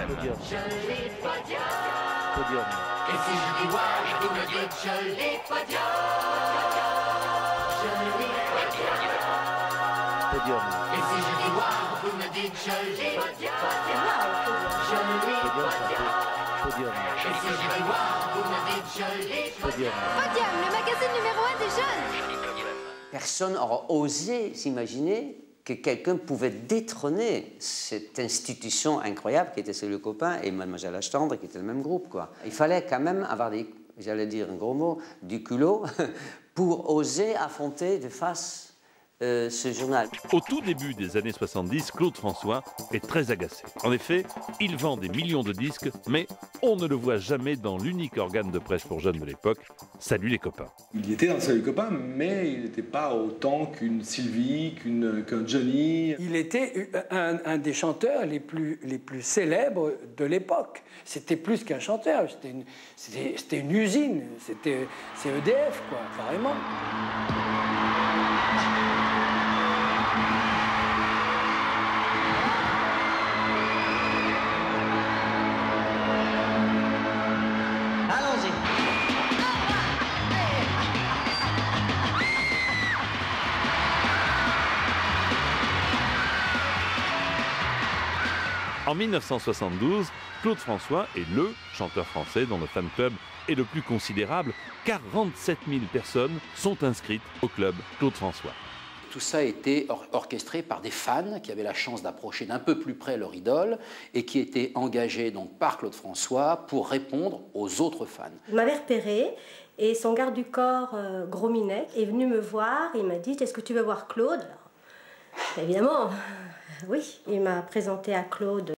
Podium. Joli podium. Podium. Et si je dis ouais, vous me dites joli podium. Joli podium. Podium. Et si je dis wow, vous me dites joli podium. Joli podium. Podium. Et si je dis wow, vous me dites joli Podium. Podium, le magazine numéro 1 des jeunes. Personne n'aura osé s'imaginer que quelqu'un pouvait détrôner cette institution incroyable qui était C'est le copain et Mademoiselle Ashtandre qui était le même groupe, quoi. Il fallait quand même avoir des, j'allais dire un gros mot, du culot pour oser affronter de face ce journal. Au tout début des années 70, Claude François est très agacé. En effet, il vend des millions de disques, mais on ne le voit jamais dans l'unique organe de presse pour jeunes de l'époque, Salut les copains. Il était dans Salut les copains, mais il n'était pas autant qu'une Sylvie, qu'un Johnny. Il était un des chanteurs les plus célèbres de l'époque. C'était plus qu'un chanteur, c'était une usine, c'est EDF, quoi, carrément. En 1972, Claude François est le chanteur français dont le fan club est le plus considérable. 47 000 personnes sont inscrites au club Claude François. Tout ça a été orchestré par des fans qui avaient la chance d'approcher d'un peu plus près leur idole et qui étaient engagés donc par Claude François pour répondre aux autres fans. Il m'avait repéré et son garde du corps, Gros Minet, est venu me voir. Il m'a dit « Est-ce que tu veux voir Claude ?» Alors, évidemment, oui, il m'a présenté à Claude.